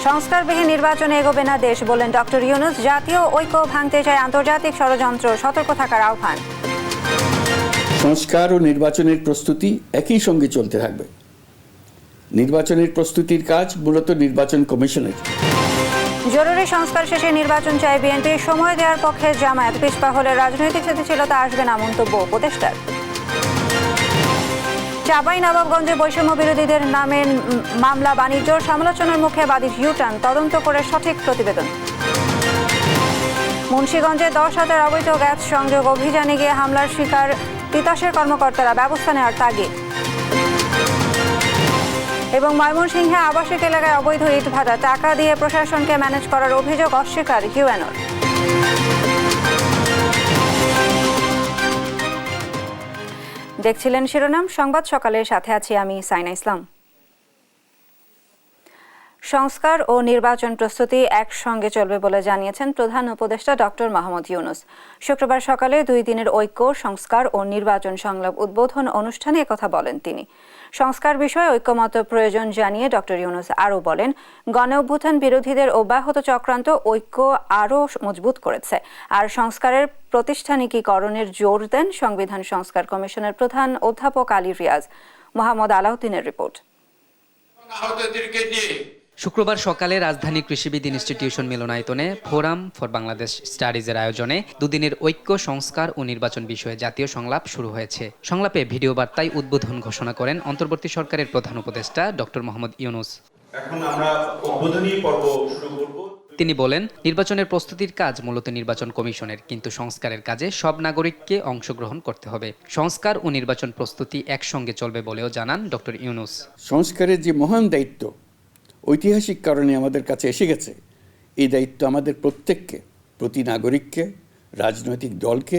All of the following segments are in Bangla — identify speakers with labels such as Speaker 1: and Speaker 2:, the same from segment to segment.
Speaker 1: সংস্কারবিহীন নির্বাচনে এগোবে না দেশ, বলেন ডক্টর ইউনূস। জাতীয় ঐক্য ভাঙতে চায় আন্তর্জাতিক ষড়যন্ত্র, সতর্ক থাকার আহ্বান।
Speaker 2: সংস্কার ও নির্বাচনের প্রস্তুতি একই সঙ্গে চলতে থাকবে। নির্বাচনের প্রস্তুতির কাজ মূলত নির্বাচন কমিশনের।
Speaker 1: জরুরি সংস্কার শেষে নির্বাচন চায় বিএনপি, সময় দেওয়ার পক্ষে জামায়াত। পিছপা হলে রাজনৈতিক স্থিতিশীলতা আসবে না, মন্তব্য উপদেষ্টার। চাঁপাইনবাবগঞ্জে বৈষম্য বিরোধীদের নামে মামলা, বাণিজ্য সমালোচনার মুখে বাদী ইউটার্ন, তদন্ত করে সঠিক প্রতিবেদন। মুন্সিগঞ্জে 10,000 অবৈধ গ্যাস সংযোগ অভিযানে গিয়ে হামলার শিকার তিতাসের কর্মকর্তারা, ব্যবস্থা নেওয়ার তাগিদ। এবং ময়মনসিংহে আবাসিক এলাকায় অবৈধ ইট ভাটা, টাকা দিয়ে প্রশাসনকে ম্যানেজ করার অভিযোগ অস্বীকার ইউএনওর। দেখছিলেন শিরোনাম সংবাদ সকালের, সাথে আছি আমি সাইনা ইসলাম। সংস্কার ও নির্বাচন প্রস্তুতি একসঙ্গে চলবে বলে জানিয়েছেন প্রধান উপদেষ্টা ডক্টর মোহাম্মদ ইউনূস। শুক্রবার সকালে 2 দিনের ঐক্য, সংস্কার ও নির্বাচন সংলাপ উদ্বোধন অনুষ্ঠানে একথা বলেন তিনি। সংস্কার বিষয়ে ঐক্যমত প্রয়োজন জানিয়ে ডক্টর ইউনূস আরও বলেন, গণঅভ্যুত্থান বিরোধীদের অব্যাহত চক্রান্ত ঐক্য আরও মজবুত করেছে। আর সংস্কারের প্রতিষ্ঠানিকীকরণের জোর দেন সংবিধান সংস্কার কমিশনের প্রধান অধ্যাপক আলী রিয়াজ। মোহাম্মদ আলাউদ্দিনের রিপোর্ট।
Speaker 3: শুক্রবার সকালে রাজধানী কৃষিবিদ ইনস্টিটিউশন মিলনায়তনে ফোরাম ফর বাংলাদেশ স্টাডিজের আয়োজনে 2 দিনের ঐক্য, সংস্কার ও নির্বাচন বিষয়ে জাতীয় সংলাপ শুরু হয়েছে। সংলাপে ভিডিও বার্তায় উদ্বোধন ঘোষণা করেন অন্তর্বর্তী সরকারের প্রধান উপদেষ্টা ডক্টর মোহাম্মদ ইউনূস।
Speaker 4: এখন আমরা উদ্বোধনী পর্ব শুরু করব।
Speaker 3: তিনি বলেন, নির্বাচনের প্রস্তুতির কাজ মূলত নির্বাচন কমিশনের, কিন্তু সংস্কারের কাজে সব নাগরিককে অংশগ্রহণ করতে হবে। সংস্কার ও নির্বাচন প্রস্তুতি একসঙ্গে চলবে বলেও জানান ডক্টর ইউনূস।
Speaker 2: সংস্কারের যে মহান দায়িত্ব ঐতিহাসিক কারণে আমাদের কাছে এসে গেছে, এই দায়িত্ব আমাদের প্রত্যেককে, প্রতি নাগরিককে, রাজনৈতিক দলকে,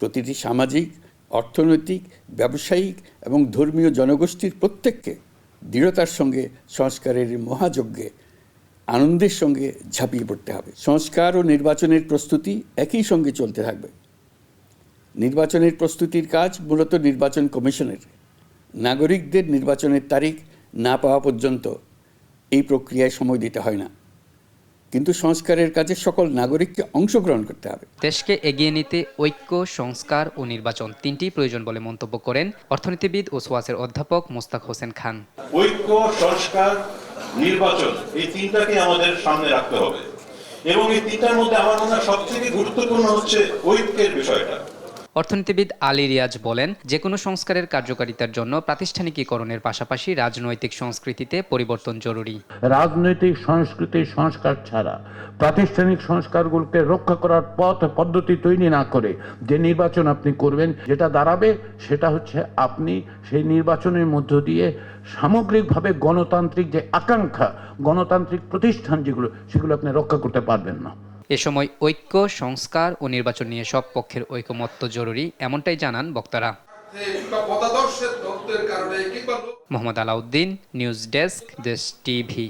Speaker 2: প্রতিটি সামাজিক, অর্থনৈতিক, ব্যবসায়িক এবং ধর্মীয় জনগোষ্ঠীর প্রত্যেককে দৃঢ়তার সঙ্গে সংস্কারের মহাযজ্ঞে আনন্দের সঙ্গে ঝাঁপিয়ে পড়তে হবে। সংস্কার ও নির্বাচনের প্রস্তুতি একই সঙ্গে চলতে থাকবে। নির্বাচনের প্রস্তুতির কাজ মূলত নির্বাচন কমিশনের। নাগরিকদের নির্বাচনের তারিখ না পাওয়া পর্যন্ত এই প্রক্রিয়ায় সময় দিতে হয় না, কিন্তু সংস্কারের কাজে সকল নাগরিককে অংশগ্রহণ করতে হবে।
Speaker 3: দেশকে এগিয়ে নিতে ঐক্য, সংস্কার ও নির্বাচন 3টি প্রয়োজন বলে মন্তব্য করেন অর্থনীতিবিদ ও সোয়াসের অধ্যাপক মোস্তাক হোসেন খান।
Speaker 4: ঐক্য, সংস্কার, নির্বাচন, এই 3টাকে আমাদের সামনে রাখতে হবে এবং এই 3টার মধ্যে আমার মনে হয় সবথেকে গুরুত্বপূর্ণ হচ্ছে ঐক্যের বিষয়টা।
Speaker 3: অর্থনীতিবিদ আলী রিয়াজ বলেন, যে কোনো সংস্কারের কার্যকারিতার জন্য প্রাতিষ্ঠানিকীকরণের পাশাপাশি রাজনৈতিক সংস্কৃতিতে পরিবর্তন জরুরি।
Speaker 5: রাজনৈতিক সংস্কৃতির সংস্কার ছাড়া প্রাতিষ্ঠানিক সংস্কারগুলোকে রক্ষা করার পথ পদ্ধতি তৈরি না করে যে নির্বাচন আপনি করবেন, যেটা দাঁড়াবে সেটা হচ্ছে আপনি সেই নির্বাচনের মধ্য দিয়ে সামগ্রিকভাবে গণতান্ত্রিক যে আকাঙ্ক্ষা, গণতান্ত্রিক প্রতিষ্ঠান যেগুলো, সেগুলো আপনি রক্ষা করতে পারবেন না।
Speaker 3: এ সময় ঐক্য, সংস্কার ও নির্বাচন নিয়ে সব পক্ষের ঐকমত্য জরুরি, এমনটাই জানান বক্তারা। মোহাম্মদ আলাউদ্দিন, নিউজ ডেস্ক, দেশ টিভি।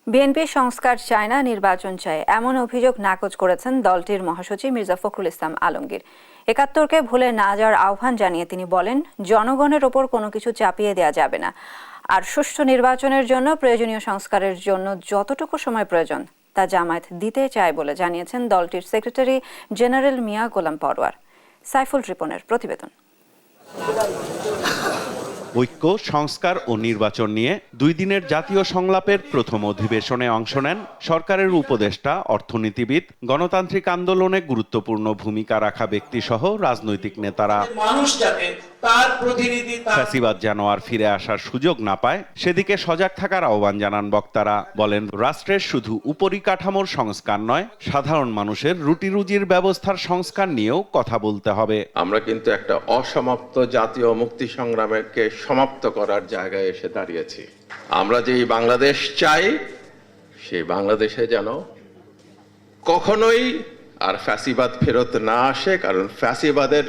Speaker 1: বিএনপি সংস্কার চায় না, নির্বাচন চায়, এমন অভিযোগ নাকচ করেছেন দলটির মহাসচিব মির্জা ফখরুল ইসলাম আলমগীর। ৭১কে ভুলে না যাওয়ার আহ্বান জানিয়ে তিনি বলেন, জনগণের ওপর কোনো কিছু চাপিয়ে দেওয়া যাবে না। আর সুষ্ঠু নির্বাচনের জন্য প্রয়োজনীয় সংস্কারের জন্য যতটুকু সময় প্রয়োজন তা জামায়াত দিতে চায় বলে জানিয়েছেন দলটির সেক্রেটারি জেনারেল মিয়া গোলাম পরওয়ার। সাইফুল রিপনের প্রতিবেদন।
Speaker 6: ঐক্য, সংস্কার ও নির্বাচন নিয়ে 2 দিনের জাতীয় সংলাপের প্রথম অধিবেশনে অংশ নেন সরকারের উপদেষ্টা, অর্থনীতিবিদ, গণতান্ত্রিক আন্দোলনে গুরুত্বপূর্ণ ভূমিকা রাখা ব্যক্তিসহ রাজনৈতিক নেতারা। ফ্যাসিবাদ যেন আর ফিরে আসার সুযোগ না পায় সেদিকে সজাগ থাকার আহ্বান জানান বক্তারা। বলেন, রাষ্ট্রের শুধু উপরিকাঠামোর সংস্কার নয়, সাধারণ মানুষের রুটি রুজির ব্যবস্থার সংস্কার নিয়েও কথা বলতে হবে।
Speaker 7: আমরা কিন্তু একটা অসমাপ্ত জাতীয় মুক্তি সংগ্রামকে সমাপ্ত করার জায়গায় এসে দাঁড়িয়েছি। আমরা যেই বাংলাদেশ চাই সেই বাংলাদেশে যেন কখনোই আর ফ্যাসিবাদ ফেরত না আসে, কারণ ফ্যাসিবাদের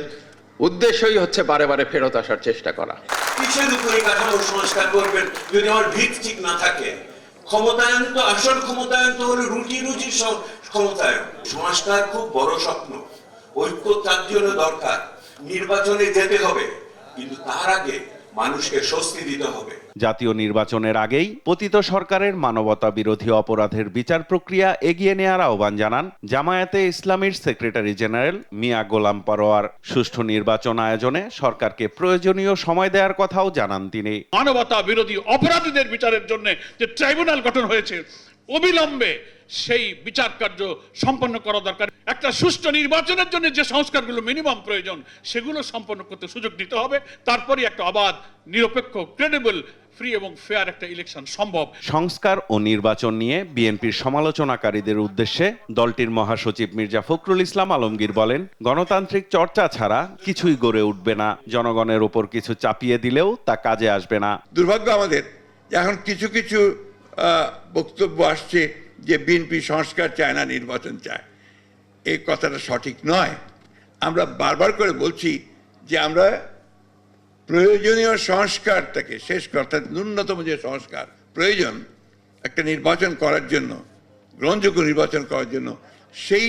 Speaker 7: উদ্দেশ্যই হচ্ছে বারে বারে ফেরত আসার চেষ্টা করা।
Speaker 8: কিসের উপরে কাঠামোর সংস্কার করবেন যদি আমার ভিত ঠিক না থাকে? ক্ষমতায়ন তো, আসল ক্ষমতায়ন তো হলো রুটি রুজির ক্ষমতায়ন। সংস্কার খুব বড় স্বপ্ন, ঐক্য তার জন্য দরকার। নির্বাচনে যেতে হবে, কিন্তু তার আগে মানুষকে স্বস্তি দিতে হবে।
Speaker 6: জাতীয় নির্বাচনের আগেই পতিত সরকারের মানবতা বিরোধী অপরাধের বিচার প্রক্রিয়া এগিয়ে নেওয়ার আহ্বান জানান জামায়াতে ইসলামীর সেক্রেটারি জেনারেল মিয়া গোলাম পরোয়ার। সুষ্ঠু নির্বাচন আয়োজনে সরকারকে প্রয়োজনীয় সময় দেওয়ার কথাও জানান তিনি।
Speaker 9: মানবতা বিরোধী অপরাধীদের বিচারের জন্য যে ট্রাইব্যুনাল গঠন হয়েছে, অবিলম্বে সেই বিচার কার্য সম্পন্ন করা দরকার। একটা সুষ্ঠু নির্বাচনের জন্য যে সংস্কারগুলো মিনিমাম প্রয়োজন সেগুলো সম্পন্ন করতে সুযোগ দিতে হবে। তারপরে একটা অবাধ, নিরপেক্ষ, ক্রেডিবল, ফ্রি এবং ফেয়ার একটা ইলেকশন সম্ভব।
Speaker 6: সংস্কার ও নির্বাচন নিয়ে বিএনপির সমালোচনাকারীদের উদ্দেশ্যে দলটির মহাসচিব মির্জা ফখরুল ইসলাম আলমগীর বলেন, গণতান্ত্রিক চর্চা ছাড়া কিছুই গড়ে উঠবে না। জনগণের উপর কিছু চাপিয়ে দিলেও তা কাজে আসবে না।
Speaker 10: দুর্ভাগ্য আমাদের এখন কিছু কিছু বক্তব্য আসছে যে বিএনপি সংস্কার চায় না, নির্বাচন চায়। এই কথাটা সঠিক নয়। আমরা বারবার করে বলছি যে আমরা প্রয়োজনীয় সংস্কারটাকে শেষ করতে, ন্যূনতম যে সংস্কার প্রয়োজন একটা নির্বাচন করার জন্য, গ্রহণযোগ্য নির্বাচন করার জন্য, সেই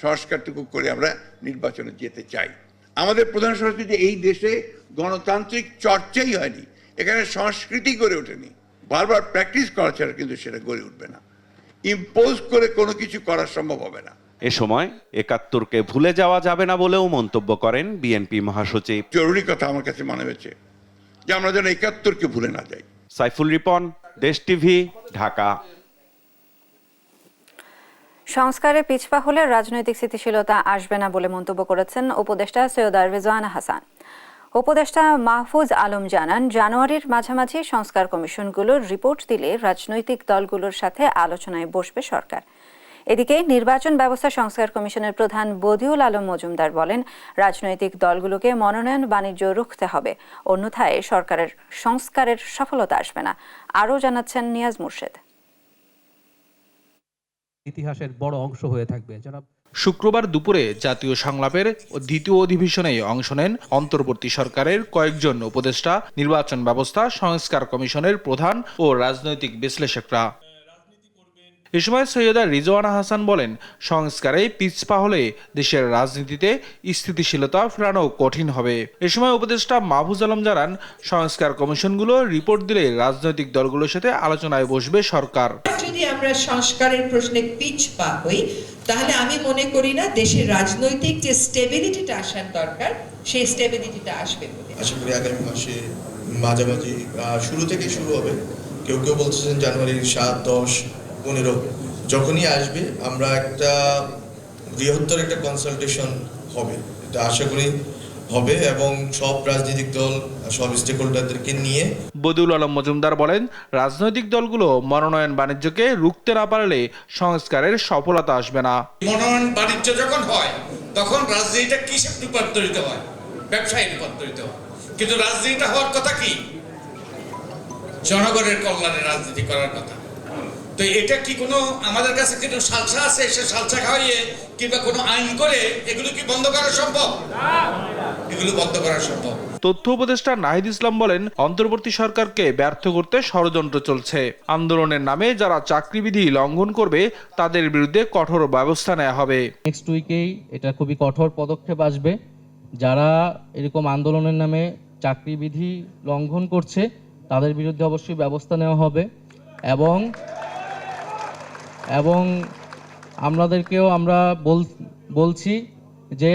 Speaker 10: সংস্কারটুকু করে আমরা নির্বাচনে যেতে চাই। আমাদের প্রধান সংস্কৃতি এই দেশে গণতান্ত্রিক চর্চাই হয়নি, এখানে সংস্কৃতি গড়ে ওঠেনি। বারবার প্র্যাকটিস করা ছাড়া কিন্তু সেটা গড়ে উঠবে না। ইম্পোজ করে কোনো কিছু করা সম্ভব হবে না।
Speaker 6: এ সময় ৭১কে ভুলে যাওয়া যাবে না বলেও মন্তব্য করেন বিএনপি মহাসচিব।
Speaker 10: জরুরি কথা আমার কাছে মনে হয়েছে যে আমরা যেন ৭১কে ভুলে না যাই।
Speaker 6: সাইফুল রিপন, দেশ টিভি, ঢাকা।
Speaker 1: সংস্কারে পিছপা হলে রাজনৈতিক স্থিতিশীলতা আসবে না বলে মন্তব্য করেছেন উপদেষ্টা সৈয়দা রেজওয়ানা হাসান। উপদেষ্টা মাহফুজ আলম জানান, জানুয়ারির মাঝামাঝি সংস্কার কমিশনগুলোর রিপোর্ট দিলে রাজনৈতিক দলগুলোর সাথে আলোচনায় বসবে সরকার। এদিকে নির্বাচন ব্যবস্থা সংস্কার কমিশনের প্রধান বদিউল আলম মজুমদার বলেন, রাজনৈতিক দলগুলোকে মনোনয়ন বাণিজ্য রুখতে হবে, অন্যথায় সরকারের সংস্কারের সফলতা আসবে না। আরও জানাচ্ছেন নিয়াজ মুর্শেদ।
Speaker 11: ইতিহাসের বড় অংশ হয়ে থাকবে।
Speaker 12: শুক্রবার দুপুরে জাতীয় সংলাপের দ্বিতীয় অধিবেশনে অংশ নেন অন্তর্বর্তী সরকারের কয়েকজন উপদেষ্টা, নির্বাচন ব্যবস্থা সংস্কার কমিশনের প্রধান ও রাজনৈতিক বিশ্লেষকরা। এ সময় সৈয়দা রিজওয়ানা হাসান বলেন, সংস্কারে পিছপা হলে দেশের রাজনীতিতে স্থিতিশীলতা ফেরানো কঠিন হবে। এ সময় উপদেষ্টা মাহফুজ আলম জানান, সংস্কার কমিশনগুলো রিপোর্ট দিলে রাজনৈতিক দলগুলোর সাথে আলোচনায় বসবে সরকার।
Speaker 13: যদি আমরা সংস্কারের প্রশ্নে পিছপা হই, তাহলে আমি মনে করি না দেশের রাজনৈতিক যে স্টেবিলিটিটা আসার দরকার সেই স্টেবিলিটিটা আসবে বলে।
Speaker 14: আশা করি আগামী মাসে মাঝামাঝি শুরু থেকে শুরু হবে। কেউ কেউ বলছেন জানুয়ারির ৭, ১০, ১৫ যখনই আসবে আমরা একটা বৃহত্তর একটা কনসালটেশন হবে, এটা আশা করি হবে এবং সব রাজনৈতিক দল, সব স্টেক হোল্ডারদেরকে নিয়ে।
Speaker 12: বদিউল আলম মজুমদার বলেন, রাজনৈতিক দলগুলো মনোনয়ন বাণিজ্যকে রুখতে না পারলে সংস্কারের সফলতা আসবে না।
Speaker 9: মনোনয়ন বাণিজ্য যখন হয় তখন রাজনীতিটা কিসে রূপান্তরিত হয়? ব্যবসায় রূপান্তরিত হয়। কিন্তু রাজনীতিটা হওয়ার কথা কি? জনগণের কল্যাণে রাজনীতি করার কথা। তো এটা কি কোনো আমাদের কাছে কিন্তু সালসা আছে, সে সালসা খাওয়াইয়ে কিংবা কোনো আইন করে এগুলো কি বন্ধ করা সম্ভব? এগুলো বন্ধ করা সম্ভব।
Speaker 12: তথ্য উপদেষ্টা নাহিদ ইসলাম বলেন, অন্তর্বর্তী সরকারকে ব্যর্থ করতে ষড়যন্ত্র চলছে। আন্দোলনের নামে যারা চাকরিবিধি লঙ্ঘন করবে তাদের বিরুদ্ধে কঠোর ব্যবস্থা নেওয়া হবে।
Speaker 11: নেক্সট উইকেই এটা খুবই কঠোর পদক্ষেপ আসবে। যারা এরকম আন্দোলনের নামে চাকরিবিধি লঙ্ঘন করছে তাদের বিরুদ্ধে অবশ্যই ব্যবস্থা নেওয়া হবে এবং আমাদেরকেও আমরা বলছি যে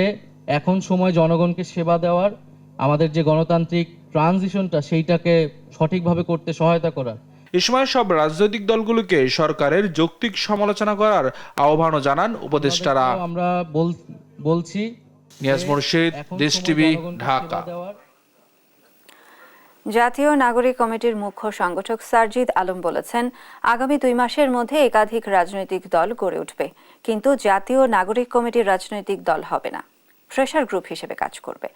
Speaker 11: এখন সময় জনগণকে সেবা দেওয়ার, আমাদের যে গণতান্ত্রিক ট্রানজিশনটা সেইটাকে সঠিকভাবে করতে সহায়তা করার।
Speaker 12: এ সময় সব রাজনৈতিক দলগুলোকে সরকারের যৌক্তিক সমালোচনা করার আহ্বানও জানান উপদেষ্টারা।
Speaker 11: আমরা বলছি
Speaker 12: নিয়াজ মুর্শেদ, দেশ টিভি, ঢাকা।
Speaker 1: জাতীয় নাগরিক কমিটির মুখ্য সংগঠক সারজিদ আলম বলেছেন, আগামী 2 মাসের মধ্যে একাধিক রাজনৈতিক দল গড়ে উঠবে, কিন্তু জাতীয় নাগরিক কমিটির রাজনৈতিক দল হবে না, প্রেসার গ্রুপ হিসেবে কাজ করবে।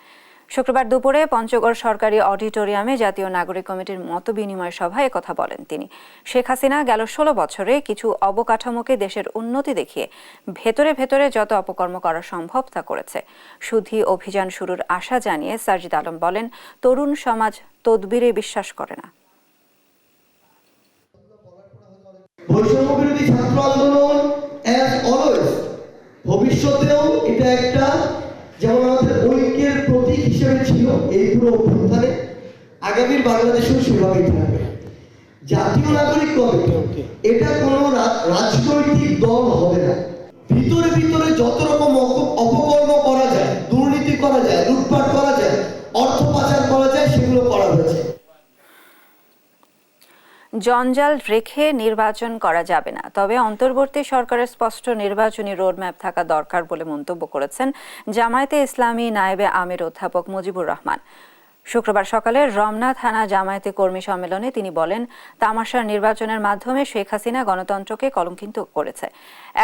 Speaker 1: শুক্রবার দুপুরে পঞ্চগড় সরকারি অডিটোরিয়ামে জাতীয় নাগরিক কমিটির মতবিনিময় সভায় কথা বলেন তিনি। শেখ হাসিনা গেল 16 বছরে কিছু অবকাঠামোকে দেশের উন্নতি দেখিয়ে ভেতরে ভেতরে যত অপকর্ম করা সম্ভব তা করেছে। শুদ্ধি অভিযান শুরুর আশা জানিয়ে সারজিদ আলম বলেন, তরুণ সমাজ তদবিরে বিশ্বাস করে না।
Speaker 15: বৈষম্যবিরোধী ছাত্র আন্দোলন অ্যাজ অলওয়েজ ভবিষ্যতেও এটা একটা যেমন আমাদের ঐক্যের প্রতীক হিসেবে ছিল এই পুরো অভ্যুত্থানে, আগামীর বাংলাদেশেও সেভাবেই থাকবে। জাতীয় নাগরিক কমিটি এটা কোনো রাজনৈতিক দল হবে না। ভিতরে ভিতরে যত রকম অপকর্ম করা যায়, দুর্নীতি করা যায়, লুটপাট করা যায়, অর্থ পাচার করা যায়, সেগুলো করা হয়েছে।
Speaker 1: জঞ্জাল রেখে নির্বাচন করা যাবে না, তবে অন্তর্বর্তী সরকারের স্পষ্ট নির্বাচনী রোডম্যাপ থাকা দরকার বলে মন্তব্য করেছেন জামায়াতে ইসলামী নায়েবে আমির অধ্যাপক মুজিবুর রহমান। শুক্রবার সকালে রমনা থানা জামায়াতে কর্মী সম্মেলনে তিনি বলেন, তামাশার নির্বাচনের মাধ্যমে শেখ হাসিনা গণতন্ত্রকে কলঙ্কিত করেছে,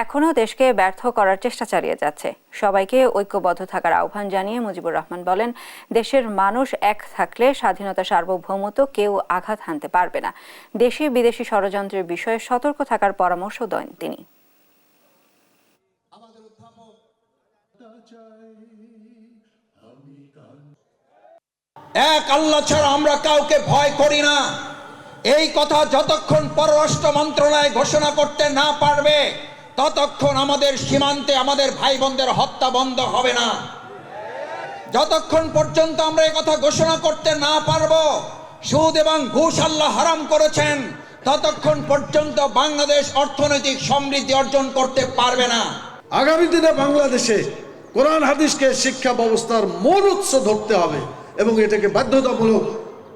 Speaker 1: এখনও দেশকে ব্যর্থ করার চেষ্টা চালিয়ে যাচ্ছে। সবাইকে ঐক্যবদ্ধ থাকার আহ্বান জানিয়ে মুজিবুর রহমান বলেন, দেশের মানুষ এক থাকলে স্বাধীনতা সার্বভৌমত্ব কেউ আঘাত হানতে পারবে না। দেশি বিদেশি ষড়যন্ত্রের বিষয়ে সতর্ক থাকার পরামর্শ দেন তিনি।
Speaker 16: এক আল্লাহ ছাড়া আমরা কাউকে ভয় করি না, এই কথা যতক্ষণ পররাষ্ট্র মন্ত্রণালয় ঘোষণা করতে না পারবে ততক্ষণ আমাদের সীমান্তে আমাদের ভাই বোনদের হত্যা বন্ধ হবে না। যতক্ষণ পর্যন্ত আমরা এই কথা ঘোষণা করতে না পারবো সুদ এবং ঘুষ আল্লাহ হারাম করেছেন, ততক্ষণ পর্যন্ত বাংলাদেশ অর্থনৈতিক সমৃদ্ধি অর্জন করতে পারবে না।
Speaker 17: আগামী দিনে বাংলাদেশে কোরআন হাদিসকে শিক্ষা ব্যবস্থার মূল উৎস ধরতে হবে এবং এটাকে বাধ্যতামূলক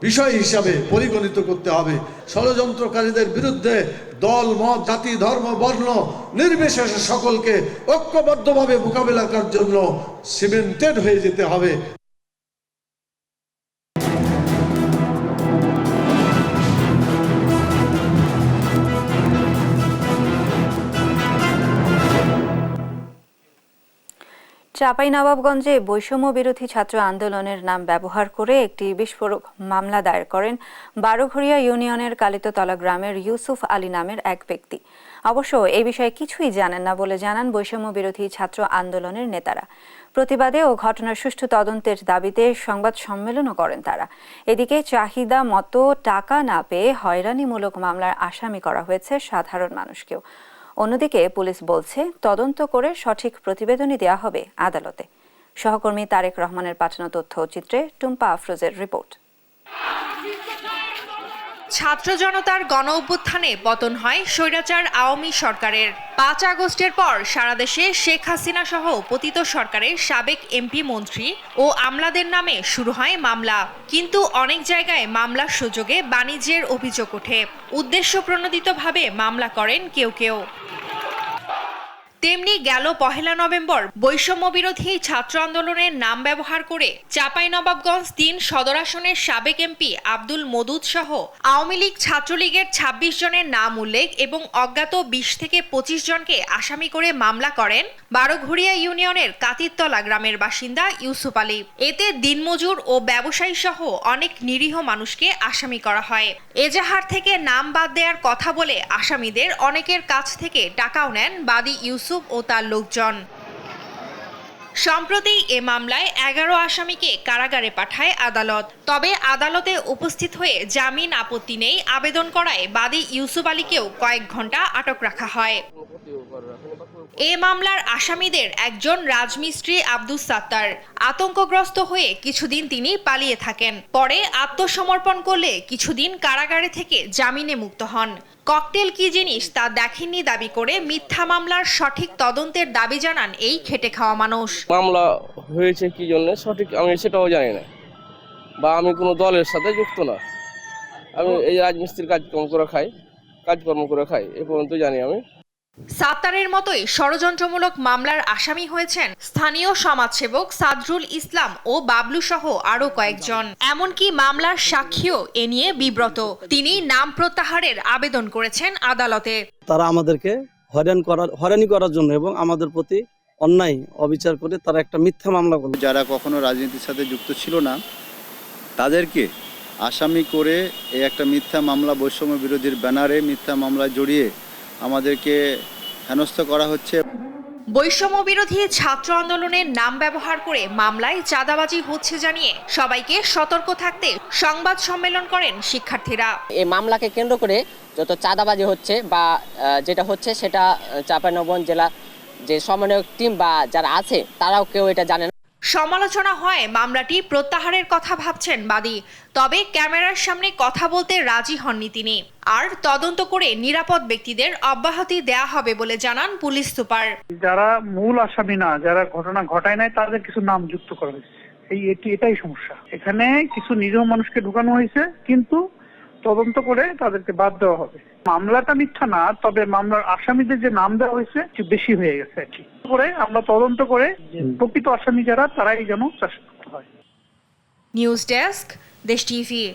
Speaker 17: বিষয় হিসাবে পরিগণিত করতে হবে। ষড়যন্ত্রকারীদের বিরুদ্ধে দল, মত, জাতি, ধর্ম, বর্ণ নির্বিশেষে সকলকে ঐক্যবদ্ধভাবে মোকাবিলা করার জন্য সিমেন্টেড হয়ে যেতে হবে।
Speaker 1: চাঁপাইনবাবগঞ্জে বৈষম্য বিরোধী ছাত্র আন্দোলনের নাম ব্যবহার করে একটি বিস্ফোরক মামলা দায়ের করেন বারোঘরিয়া ইউনিয়নের কালিততলা গ্রামের ইউসুফ আলী নামের এক ব্যক্তি। অবশ্য এই বিষয়ে কিছুই জানেন না বলে জানান বৈষম্য বিরোধী ছাত্র আন্দোলনের নেতারা। প্রতিবাদে ও ঘটনার সুষ্ঠু তদন্তের দাবিতে সংবাদ সম্মেলনও করেন তারা। এদিকে চাহিদা মতো টাকা না পেয়ে হয়রানিমূলক মামলার আসামি করা হয়েছে সাধারণ মানুষকেও। অন্যদিকে পুলিশ বলছে, তদন্ত করে সঠিক প্রতিবেদনই দেওয়া হবে আদালতে। সহকর্মী তারেক রহমানের পাঠানো তথ্যচিত্রে টুম্পা আফরোজের রিপোর্ট।
Speaker 18: ছাত্র জনতার গণ অভ্যুত্থানে পতন হয় স্বৈরাচার আওয়ামী সরকারের। ৫ আগস্টের পর সারা দেশে শেখ হাসিনা সহ পতিত সরকারের সাবেক এমপি, মন্ত্রী ও আমলাদের নামে শুরু হয় মামলা। কিন্তু অনেক জায়গায় মামলার সুযোগে বাণিজ্যের অভিযোগ ওঠে। উদ্দেশ্য প্রণোদিতভাবে মামলা করেন কেউ কেউ। তেমনি গেল ১ নভেম্বর বৈষম্য বিরোধী ছাত্র আন্দোলনের নাম ব্যবহার করে চাঁপাইনবাবগঞ্জ ৩ সদর আসনের সাবেক এমপি আব্দুল মদুদ সহ আওয়ামী লীগ, ছাত্রলীগের ২৬ জনের নাম উল্লেখ এবং অজ্ঞাত ২০ থেকে ২৫ জনকে আসামি করে মামলা করেন বারোঘরিয়া ইউনিয়নের কাতিরতলা গ্রামের বাসিন্দা ইউসুফ আলী। এতে দিনমজুর ও ব্যবসায়ী সহ অনেক নিরীহ মানুষকে আসামি করা হয়। এজাহার থেকে নাম বাদ দেওয়ার কথা বলে আসামিদের অনেকের কাছ থেকে টাকাও নেন বাদী ইউসুফ ও তার লোকজন। সম্প্রতি এ মামলায় ১১ আসামিকে কারাগারে পাঠায় আদালত। তবে আদালতে উপস্থিত হয়ে জামিন আপত্তি নেই আবেদন করায় বাদী ইউসুফ আলীকেও কয়েক ঘন্টা আটক রাখা হয়। এ মামলার আসামিদের একজন রাজমিস্ত্রি আব্দুস সাত্তার। আতঙ্কগ্রস্ত হয়ে কিছুদিন তিনি পালিয়ে থাকেন, পরে আত্মসমর্পণ করলে কিছুদিন কারাগারে থেকে জামিনে মুক্ত হন। ককটেল কি জিনিস তা দেখেননি দাবি করে মিথ্যা মামলার সঠিক তদন্তের দাবি জানান এই খেটে খাওয়া মানুষ।
Speaker 19: মামলা হয়েছে কি জন্য সঠিক আমি সেটাও জানি না, বা আমি কোনো দলের সাথে যুক্ত না। আমি এই রাজমিস্ত্রির কাজকর্ম করে খাই এ পর্যন্ত জানি আমি।
Speaker 18: সাত্তারের মতোই ষড়যন্ত্রমূলক মামলার আসামি হয়েছেন স্থানীয় সমাজসেবক সাদরুল ইসলাম ও বাবলু সহ আরো কয়েকজন। এমনকি মামলার সাক্ষীও এ নিয়ে বিব্রত। তিনি নাম প্রত্যাহারের আবেদন করেছেন আদালতে।
Speaker 20: তারা আমাদেরকে হয়রানি করার জন্য এবং আমাদের প্রতি অন্যায় অবিচার করে তারা একটা মিথ্যা মামলা করলো।
Speaker 21: যারা কখনো রাজনীতির সাথে যুক্ত ছিল না তাদেরকে আসামি করে এই একটা মিথ্যা মামলা, বৈষম্য বিরোধীর ব্যানারে মিথ্যা মামলা জড়িয়ে আমাদেরকে হেনস্থ করা হচ্ছে।
Speaker 18: বৈষম্য বিরোধী ছাত্র আন্দোলনের নাম ব্যবহার করে মামলায় চাঁদাবাজি হচ্ছে জানিয়ে সবাইকে সতর্ক থাকতে সংবাদ সম্মেলন করেন শিক্ষার্থীরা।
Speaker 22: এই মামলাকে কেন্দ্র করে যত চাঁদাবাজি হচ্ছে বা যেটা হচ্ছে সেটা চাঁপাইনবাবগঞ্জ জেলা যে সমন্বয়ক টিম বা যারা আছে তারাও কেউ এটা জানে না।
Speaker 18: সমালোচনা হয় মামলাটি প্রত্যাহারের কথা ভাবছেন বাদী, তবে ক্যামেরার সামনে কথা বলতে রাজি হননি তিনি। আর তদন্ত করে নিরাপদ ব্যক্তিদের অব্যাহতি দেয়া হবে বলে জানান পুলিশ সুপার।
Speaker 2: যারা মূল আসামি না, যারা ঘটনা ঘটায় নাই, তাদের কিছু নাম যুক্ত করা হয়েছে। এটাই সমস্যা। এখানে কিছু নিরীহ মানুষকে ঢুকানো হয়েছে, কিন্তু তদন্ত করে তাদেরকে বাদ দেওয়া হবে। মামলাটা মিথ্যা না, তবে মামলার আসামিদের যে নাম দেওয়া হয়েছে একটু বেশি হয়ে গেছে। করে আমরা তদন্ত করে প্রকৃত আসামি যারা, তারাই যেন শাস্তি হয়।
Speaker 18: নিউজ ডেস্ক, দেশ টিভি।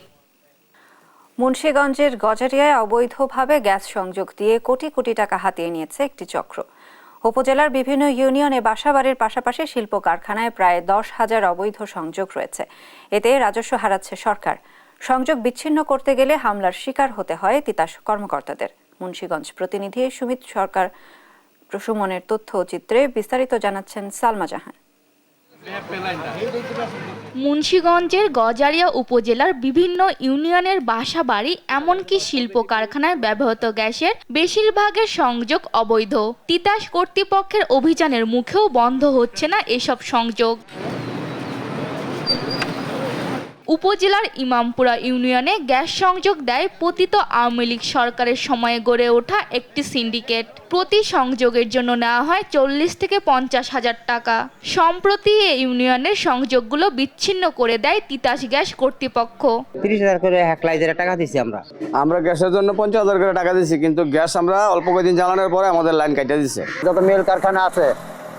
Speaker 1: মুন্সিগঞ্জের গজারিয়ায় অবৈধভাবে গ্যাস সংযোগ দিয়ে কোটি কোটি টাকা হাতিয়ে নিয়েছে একটি চক্র। উপজেলার বিভিন্ন ইউনিয়নে বাসাবাড়ির পাশাপাশি শিল্প কারখানায় প্রায় 10,000 অবৈধ সংযোগ রয়েছে। এতে রাজস্ব হারাচ্ছে সরকার। সংযোগ বিচ্ছিন্ন করতে গেলে হামলার শিকার হতে হয় তিতাস কর্মকর্তাদের। মুন্সিগঞ্জ প্রতিনিধি সুমিত সরকার সুমনের তথ্য চিত্রে বিস্তারিত জানাচ্ছেন সালমা জাহান।
Speaker 4: মুন্সিগঞ্জের গজারিয়া উপজেলার বিভিন্ন ইউনিয়নের বাসাবাড়ি এমনকি শিল্প কারখানায় ব্যবহৃত গ্যাসের বেশিরভাগের সংযোগ অবৈধ। তিতাস কর্তৃপক্ষের অভিযানের মুখেও বন্ধ হচ্ছে না এসব সংযোগ। উপজেলার ইমামপুরা ইউনিয়নে গ্যাস সংযোগ দেয় পতিত আওয়ামী লীগ সরকারের সময়ে গড়ে ওঠা একটি সিন্ডিকেট। প্রতি সংযোগের জন্য নেওয়া হয় 40 থেকে 50,000 টাকা। সম্প্রতি এই ইউনিয়নের সংযোগগুলো বিচ্ছিন্ন করে দেয় তিতাস গ্যাস কর্তৃপক্ষ।
Speaker 23: 30,000 করে হেকলাইজারে টাকা দিছি আমরা গ্যাসের জন্য 50,000 করে টাকা দিছি, কিন্তু গ্যাস আমরা অল্প কয়েকদিন জ্বালানোর পরে আমাদের লাইন কেটে দিচ্ছে। যত মিল কারখানা আছে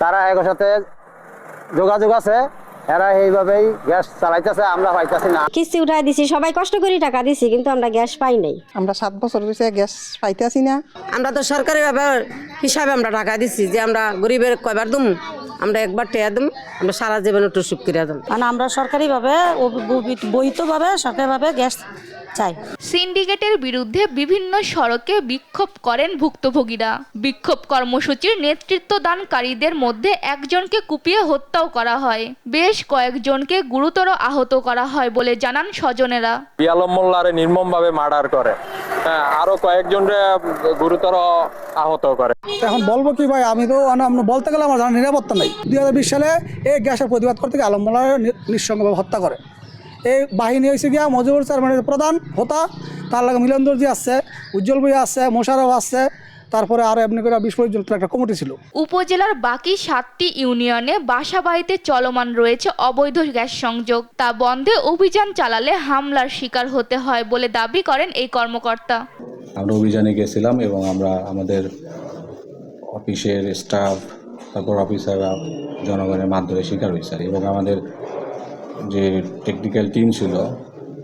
Speaker 23: তারা এর সাথে যোগাযোগ আছে, এরা এইভাবেই গ্যাস চালাইতেছে, আমরা পাইতেছি না।
Speaker 24: কিস্তি উঠাই দিছি, সবাই কষ্ট করে টাকা দিছি, কিন্তু আমরা গ্যাস পাই নাই। আমরা 7 বছর হয়েছে গ্যাস পাইতেছি না। আমরা তো সরকারি হিসাবে আমরা টাকা দিছি, যে আমরা গরিবের কয়বার দুম, আমরা একবার টেয়া দুম, আমরা সারা জীবন একটু সুখ করে দুম। মানে আমরা সরকারিভাবে বৈধভাবে সরকারিভাবে গ্যাস চাই।
Speaker 4: সিন্ডিকেটের বিরুদ্ধে বিভিন্ন সড়কে বিক্ষোভ করেন ভুক্তভোগীরা। বিক্ষোভ কর্মসূচির নেতৃত্ব দানকারীদের মধ্যে একজনকে কুপিয়ে হত্যাও করা হয়। বেশ কয়েকজনকে গুরুতর আহত করা হয় বলে জানান স্বজনেরা।
Speaker 25: বিয়ালম মোল্লারে নির্মমভাবে মার্ডার করে, আরো কয়েকজনকে গুরুতর আহত করে।
Speaker 26: এখন বলবো কি ভাই, আমি তো বলতে গেলে আমার জানা নিরাপত্তা নাই। 2020 সালে এই গ্যাসের প্রতিবাদ করতে গিয়ে আলম মোল্লারে নিঃসঙ্গভাবে হত্যা করে। এই বাহিনী হয়েছে গিয়া মজিবুর চেয়ারম্যানের প্রধান হতা, তার লাগে মিলন দর্জি আছে, উজ্জ্বল বইয়া আছে, মোশারফ আছে, তারপরে আরো এমনি করে 20 জন একটা কমিটি ছিল।
Speaker 4: উপজেলার বাকি 7টি ইউনিয়নে বাসাবাড়িতে চলমান রয়েছে অবৈধ গ্যাস সংযোগ। তা বন্ধে অভিযান চালালে হামলার শিকার হতে হয় বলে দাবি করেন এই কর্মকর্তা।
Speaker 27: আমরা অভিযানে গেছিলাম এবং আমরা আমাদের অফিসের স্টাফ, তারপর অফিসাররা জনগণের মাধ্যমে শিকার হয়েছে এবং আমাদের যে টেকনিক্যাল টিম ছিল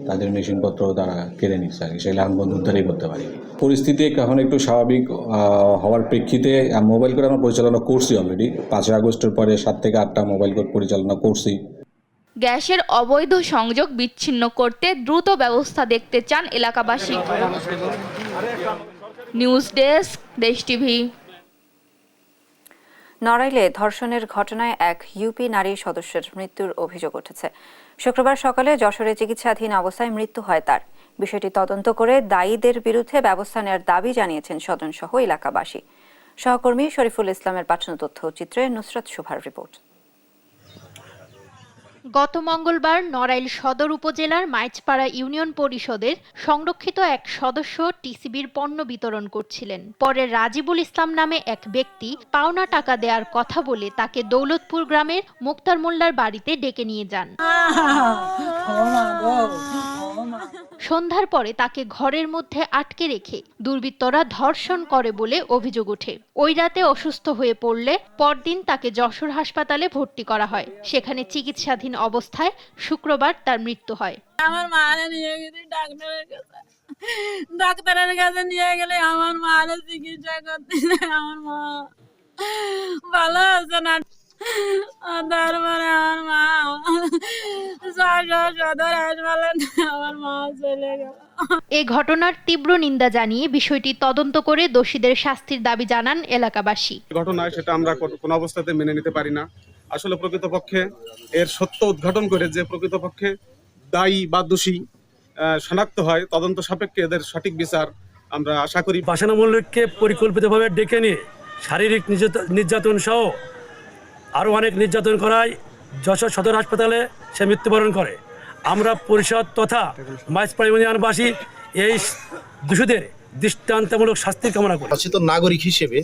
Speaker 27: তাদের মেশিনপত্র তারা কেড়ে নিচ্ছে, সেগুলো এখন বন্ধ উদ্ধারই করতে পারি। পরিস্থিতি এখন একটু স্বাভাবিক হওয়ার প্রেক্ষিতে মোবাইল কোর্ট আমরা পরিচালনা করছি অলরেডি। 5 আগস্টের পরে 7 থেকে 8টা মোবাইল কোর্ট পরিচালনা করছি।
Speaker 4: গ্যাসের অবৈধ সংযোগ বিচ্ছিন্ন করতে দ্রুত ব্যবস্থা দেখতে চান এলাকাবাসী। নিউজ ডেস্ক, দেশ টিভি।
Speaker 1: নড়াইলে ধর্ষণের ঘটনায় এক ইউপি নারী সদস্যের মৃত্যুর অভিযোগ উঠেছে। শুক্রবার সকালে যশোরে চিকিৎসাধীন অবস্থায় মৃত্যু হয় তার। বিষয়টি তদন্ত করে দায়ীদের বিরুদ্ধে ব্যবস্থা নেওয়ার দাবি জানিয়েছেন স্বজনসহ এলাকাবাসী। সহকর্মী শরীফুল ইসলামের পাঠানো তথ্যচিত্রে নুসরাত শুভার রিপোর্ট।
Speaker 28: গত মঙ্গলবার নড়াইল সদর উপজেলার মাইজপাড়া ইউনিয়ন পরিষদের সংরক্ষিত এক সদস্য টিসিবির পণ্য বিতরণ করছিলেন। পরে রাজিবুল ইসলাম নামে এক ব্যক্তি পাওনা টাকা দেওয়ার কথা বলে তাকে দৌলতপুর গ্রামের মুক্তার মোল্লার বাড়িতে ডেকে নিয়ে যান। সন্ধ্যার পরে তাকে ঘরের মধ্যে আটকে রেখে দুর্বৃত্তরা ধর্ষণ করে বলে অভিযোগ ওঠে। ওই রাতে অসুস্থ হয়ে পড়লে পরদিন তাকে যশোর হাসপাতালে ভর্তি করা হয়। সেখানে চিকিৎসাধীন অবস্থায় শুক্রবার তার মৃত্যু হয়।
Speaker 29: আমার মারে নিয়ে গেছে ডাক্তারের কাছে নিয়ে গেলে আমার মারে চিকিৎসা করতে, আমার মা ভালো আছে না। তারপরে আমার মা সদর হাসপাতালে আমার মা চলে গেল।
Speaker 28: এই ঘটনার তীব্র নিন্দা জানিয়ে বিষয়টি তদন্ত করে দোষীদের শাস্তির দাবি জানান এলাকাবাসী।
Speaker 30: ঘটনায় সেটা আমরা কোনো অবস্থাতে মেনে নিতে পারি না। আসলে প্রকৃতপক্ষে এর সত্য উদ্ঘাটন করে যে প্রকৃতপক্ষে দায়ী বা দোষী শনাক্ত হয়, তদন্ত সাপেক্ষে এদের সঠিক বিচার আমরা আশা করি।
Speaker 31: বাসনা মল্লিককে পরিকল্পিতভাবে ডেকে নিয়ে শারীরিক নির্যাতন সহ আরও অনেক নির্যাতন করায় যশোর সদর হাসপাতালে সে মৃত্যুবরণ করে। আমরা পরিষদ তথা মাইজপাড়া ইউনিয়নবাসী এই দোষীদের দৃষ্টান্তমূলক শাস্তি কামনা করি।
Speaker 3: সচেতন নাগরিক হিসেবে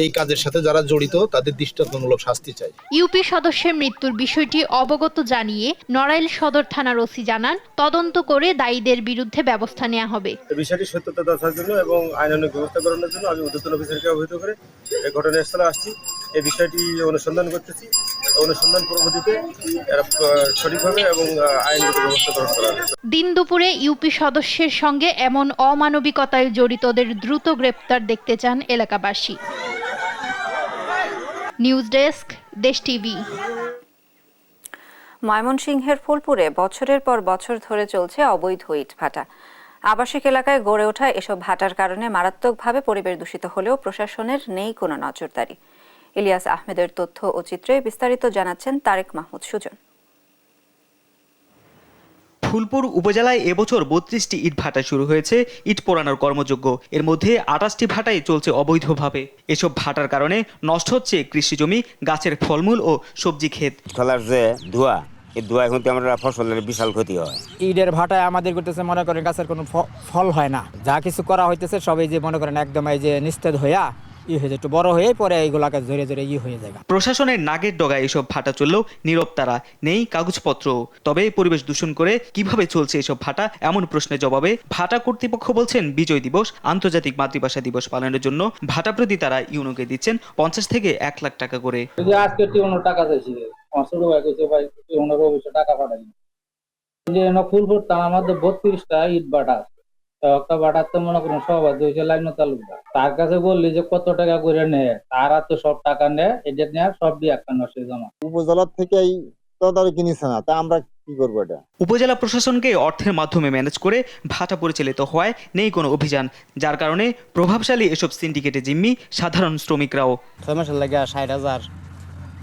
Speaker 3: এই কাজের সাথে যারা জড়িত তাদের দৃষ্টান্তমূলক শাস্তি চাই।
Speaker 28: ইউপি সদস্যের মৃত্যুর বিষয়টি অবগত জানিয়ে নড়াইল সদর থানার ওসি জানান, তদন্ত করে দায়ীদের বিরুদ্ধে ব্যবস্থা নেওয়া হবে।
Speaker 5: বিষয়টি সত্যতা যাচাইয়ের জন্য এবং আইনানুগ ব্যবস্থা গ্রহণের জন্য আমি ঊর্ধ্বতন অফিসারকে অবহিত করে এই ঘটনাস্থলে আসছি। এই বিষয়টি অনুসন্ধান করতেছি। অনুসন্ধান পরবর্তীতে সঠিকভাবে এবং আইনগত ব্যবস্থা গ্রহণ করা হবে।
Speaker 28: দিন দুপুরে ইউপি সদস্যের সঙ্গে এমন অমানবিকতায় জড়িতদের দ্রুত গ্রেপ্তার দেখতে চান এলাকাবাসী। নিউজ ডেস্ক, দেশ টিভি।
Speaker 1: ময়মনসিংহের ফুলপুরে বছরের পর বছর ধরে চলছে অবৈধ ইটভাটা। আবাসিক এলাকায় গড়ে ওঠা এসব ভাটার কারণে মারাত্মকভাবে পরিবেশ দূষিত হলেও প্রশাসনের নেই কোনো নজরদারি। ইলিয়াস আহমেদের তথ্য ও চিত্রে বিস্তারিত জানাচ্ছেন তারেক মাহমুদ সুজন।
Speaker 6: ফুলপুর উপজেলায় এবছর 32টি ইট ভাটা শুরু হয়েছে ইট পোড়ানোর কর্মযোগ্য। এর মধ্যে 28টি ভাটাই চলছে অবৈধভাবে। এসব ভাটার কারণে নষ্ট হচ্ছে কৃষি জমি, গাছের ফলমূল ও সবজি ক্ষেত।
Speaker 23: খোলার যে ধোঁয়া, এই ধোঁয়া এখন আমরা ফসলের বিশাল ক্ষতি হয়।
Speaker 7: ইটের ভাটায় আমাদের করতেছে মনে করেন গাছের কোনো ফল হয় না। যা কিছু করা হইতেছে সবাই যে মনে করেন একদম এই যে নিস্তেজ হইয়া হয়ে যায়, একটু বড় হয়ে পরে এইগুলাকে ধরে ধরে হয়ে যায়।
Speaker 6: প্রশাসনের নাগের ডগায় এসব ভাটা চললেও নীরব তারা, নেই কাগজপত্র। তবে পরিবেশ দূষণ করে কিভাবে চলছে এসব ভাটা, এমন প্রশ্নের জবাবে ভাটা কর্তৃপক্ষ বলছেন, বিজয় দিবস, আন্তর্জাতিক মাতৃভাষা দিবস পালনের জন্য ভাটা প্রতি তারা ইউনোকে দিচ্ছেন 50 থেকে 1 লাখ টাকা করে।
Speaker 8: আজকে টাকা চাইছি, শুরু হয়ে গেছে ভাই, টাকা পাঠাই। যে ফুলপুর থানার মধ্যে 32টা ইট ভাটা আছে। একটা ভাটাতে মনে করেন সভাপতি হয়েছে লাইন তালুকদার। তার কাছে বললি যে কত টাকা করে নেয়, তারা তো সব টাকা নেয়, এটা নেয় সব দিয়ে একটা নষ্ট জমা।
Speaker 23: উপজেলার থেকে এই তদারকি নিচ্ছে না, তা আমরা কি করবো? এটা
Speaker 6: উপজেলা প্রশাসনকে অর্থের মাধ্যমে ম্যানেজ করে ভাটা পরিচালিত হওয়ায় নেই কোনো অভিযান, যার কারণে প্রভাবশালী এসব সিন্ডিকেটে জিম্মি সাধারণ শ্রমিকরাও।
Speaker 7: 6 মাসের লাগে 60,000,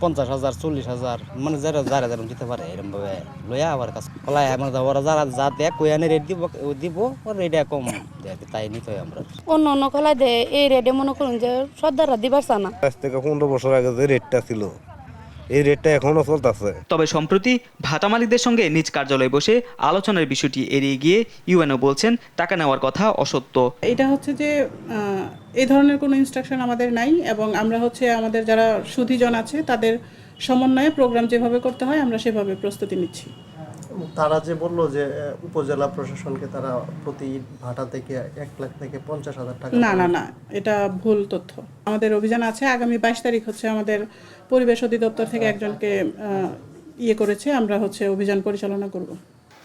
Speaker 7: 50,000, 40,000 মানে যারা দিতে পারে এরকম ভাবে লইয়া আবার কাজ কলাই ওরা যারা যা দেয় কইয়ানে রেট দিব রেটে কম তাই নিতে হয়। আমরা
Speaker 24: অন্য কলাই দেয় এই রেটে মনে করুন যে সর্দাররা দিবার চা না।
Speaker 5: 10 থেকে 15 বছর আগে যে রেটটা ছিল এই রেটটা এখনো চলতেছে।
Speaker 6: তবে সম্প্রতি ভাটা মালিকদের সঙ্গে নিজ কার্যালয়ে বসে আলোচনার বিষয়টি এড়িয়ে গিয়ে ইউএনও বলছেন টাকা নেওয়ার কথা অসত্য।
Speaker 9: এটা হচ্ছে যে এই ধরনের কোনো ইনস্ট্রাকশন আমাদের নাই এবং আমরা হচ্ছে আমাদের যারা সুধীজন আছে তাদের সমন্বয়ে প্রোগ্রাম যেভাবে করতে হয় আমরা সেভাবে প্রস্তুতি নিচ্ছি।
Speaker 10: তারা যে বললো যে উপজেলা প্রশাসনকে তারা প্রতি ভাটা থেকে 1 লাখ থেকে 50,000 টাকা।
Speaker 9: না, এটা ভুল তথ্য। আমাদের অভিযান আছে, আগামী 22 তারিখ হচ্ছে আমাদের পরিবেশ অধিদপ্তর থেকে একজনকে করেছে, আমরা হচ্ছে অভিযান পরিচালনা করব।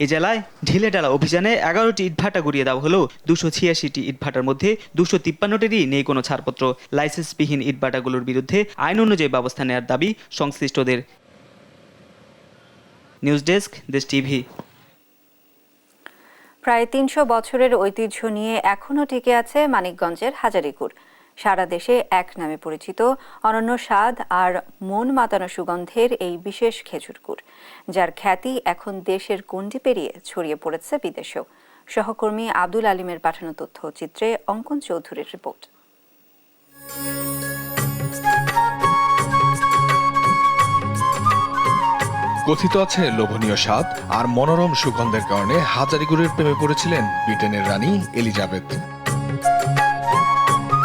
Speaker 6: এ জেলায় ঢিলেঢালা অভিযানে 11টি ইটভাটা গুড়িয়ে দেওয়া হলেও 286টি ইটভাটার মধ্যে 253টিরই নেই কোনো ছাড়পত্র। লাইসেন্সবিহীন ইটভাটাগুলোর বিরুদ্ধে আইন অনুযায়ী ব্যবস্থা নেওয়ার দাবি সংশ্লিষ্টদের। নিউজ ডেস্ক, দেশ টিভি।
Speaker 1: প্রায় 300 বছরের ঐতিহ্য নিয়ে এখনও টিকে আছে মানিকগঞ্জের হাজারীগুড়। সারা দেশে এক নামে পরিচিত অনন্য স্বাদ আর মন মাতানো সুগন্ধের এই বিশেষ খেজুর গুড়, যার খ্যাতি এখন দেশের গণ্ডি পেরিয়ে ছড়িয়ে পড়েছে বিদেশেও। সহকর্মী আব্দুল আলিমের পাঠানো তথ্য চিত্রে অঙ্কন চৌধুরীর রিপোর্ট।
Speaker 11: কথিত আছে লোভনীয় স্বাদ আর মনোরম সুগন্ধের কারণে হাজারীগুড়ের প্রেমে পড়েছিলেন ব্রিটেনের রানী এলিজাবেথ।